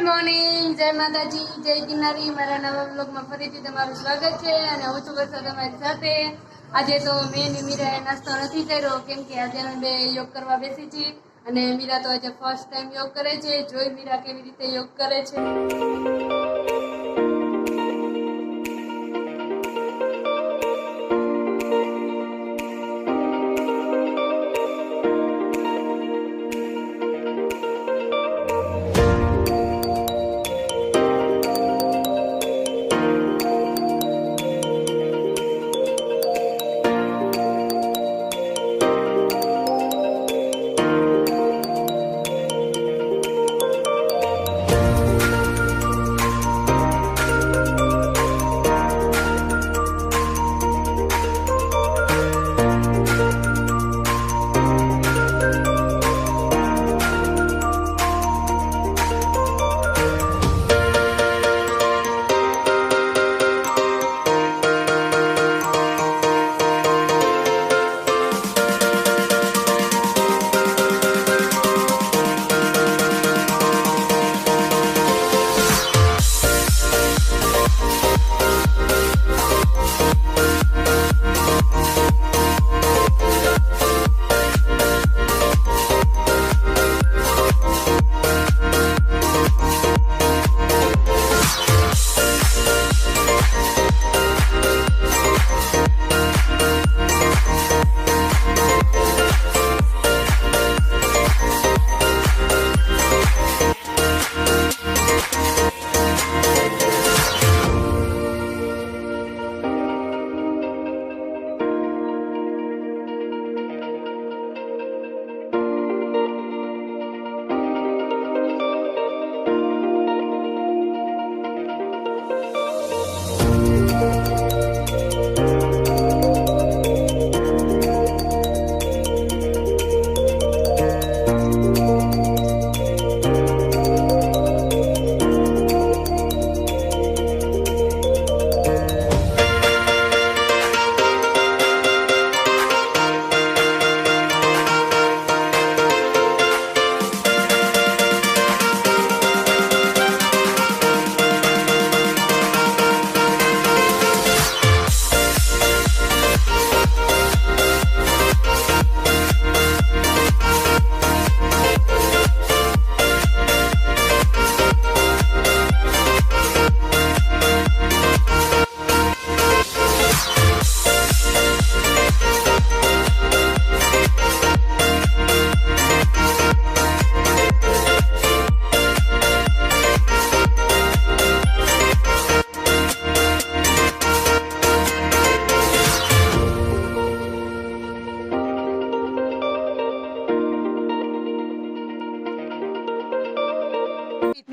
Morning, જય માતાજી, જય ગિરનારી। મારા નવા બ્લોગમાં ફરીથી તમારું સ્વાગત છે અને હું છું વર્ષા તમારી સાથે। આજે તો મેં ને મીરાએ નાસ્તો નથી કર્યો કેમ કે આજે અમે બે યોગ કરવા બેસી છીએ અને મીરા તો આજે ફર્સ્ટ ટાઈમ યોગ કરે છે। જોઈ મીરા કેવી રીતે યોગ કરે છે।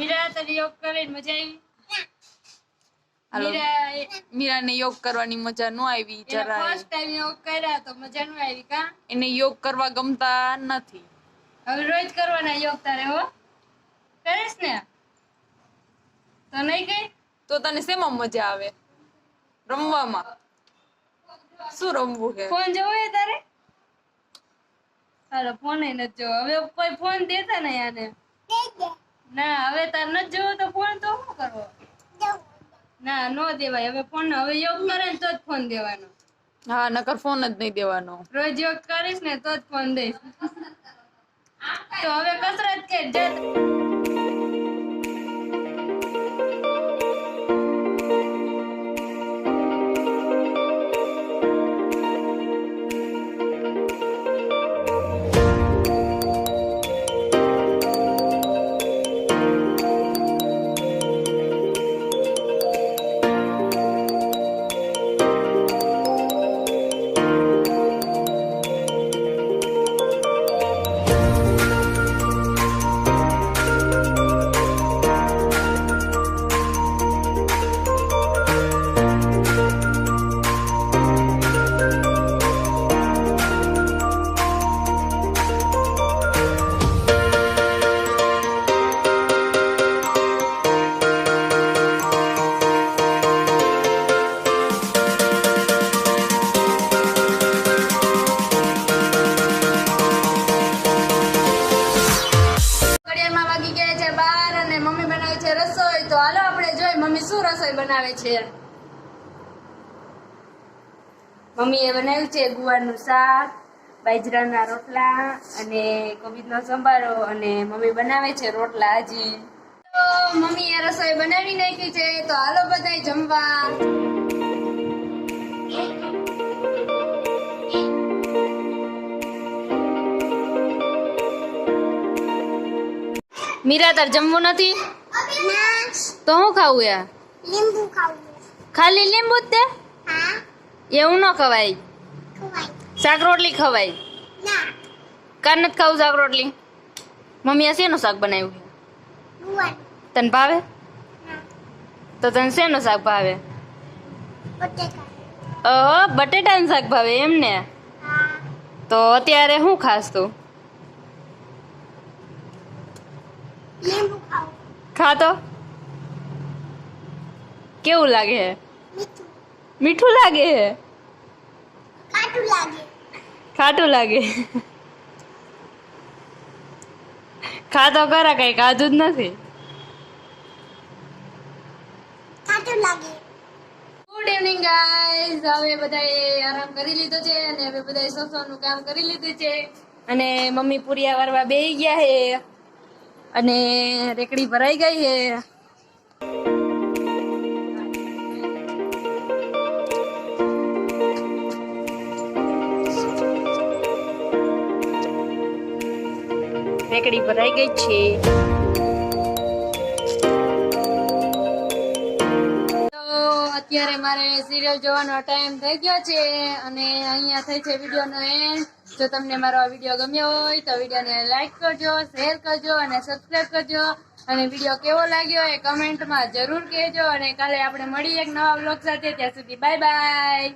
મીરા તને યોગ કરીને મજા આવી? મીરાને યોગ કરવાની મજા ન આવી જરાય। ફર્સ્ટ ટાઈમ યોગ કર્યા તો મજા ન આવી કા? એને યોગ કરવા ગમતા નથી। હવે રોજ કરવાના યોગ તારે હો? કરીશ ને તો નહીં કઈ? તો તને શેમાં મજા આવે? રમવામાં? શું રમવું છે? ફોન જોવો હે તારે? તારો ફોન ય નથી જોવો। હવે કોઈ ફોન દેતા નહીં આને। ના હવે તાર નથી જોવો તો ફોન તો શું કરવો? ના નો દેવાય હવે ફોન। હવે યોગ કરે ને તો જ ફોન દેવાનો। હા નકર ફોન જ નહીં દેવાનો। રોજ યોગ કરીશ ને તો જ ફોન દઈશ। તો હવે કસરત કર જા। રસોઈ. તો હાલો આપણે જોઈ મમ્મી શું રસોઈ બનાવે છે. મમ્મીએ બનાવ્યું છે ગુવારનું શાક, બાજરાના રોટલા અને કોબીજનો સંભારો અને મમ્મી બનાવે છે રોટલા હજી. તો મમ્મીએ રસોઈ બનાવી નાખી છે. તો હાલો બધાય જમવા. મીરા તાર જમવું નથી તો હું ખાવું યાર? લીંબુ ખાવું. ખાલી લીંબુ જ તે? હા, એવું ન ખવાય. ખવાય. શાક રોટલી ખવાય. ના, કાન નથી ખાવું શાક રોટલી? મમ્મીએ શેનું શાક બનાવ્યું? ગુવાર. તને ભાવે? ના, તો તને શેનું શાક ભાવે? બટેકા. ઓહો, બટેટાનું શાક ભાવે એમને? હા, તો અત્યારે શું ખાસ તું? લીંબુ ખાવું. ખાતો કેવું લાગે હે? મીઠું. મીઠું લાગે હે? ખાટું લાગે. ખાટું લાગે? ખાતો ખરા, કઈ ખાધું જ નથી. ખાટું લાગે. Good evening guys. હવે બધાએ આરામ કરી લીધો છે અને હવે બધાએ સોસવાનું કામ કરી લીધું છે અને મમ્મી પૂરિયા વારવા બેહી ગયા હે અને રેકડી ભરાઈ ગઈ હે. રેકડી ભરાઈ ગઈ છે. અત્યારે મારે સિરિયલ જોવાનો ટાઈમ થઈ ગયો છે અને અહીંયા થઈ છે વિડીયોનો એન્ડ. જો તમને મારો આ વિડીયો ગમ્યો હોય તો વિડીયોને લાઈક કરજો, શેર કરજો અને સબસ્ક્રાઇબ કરજો અને વિડીયો કેવો લાગ્યો એ કમેન્ટમાં જરૂર કહેજો અને કાલે આપણે મળીએ એક નવા વ્લોગ સાથે. ત્યાં સુધી બાય બાય.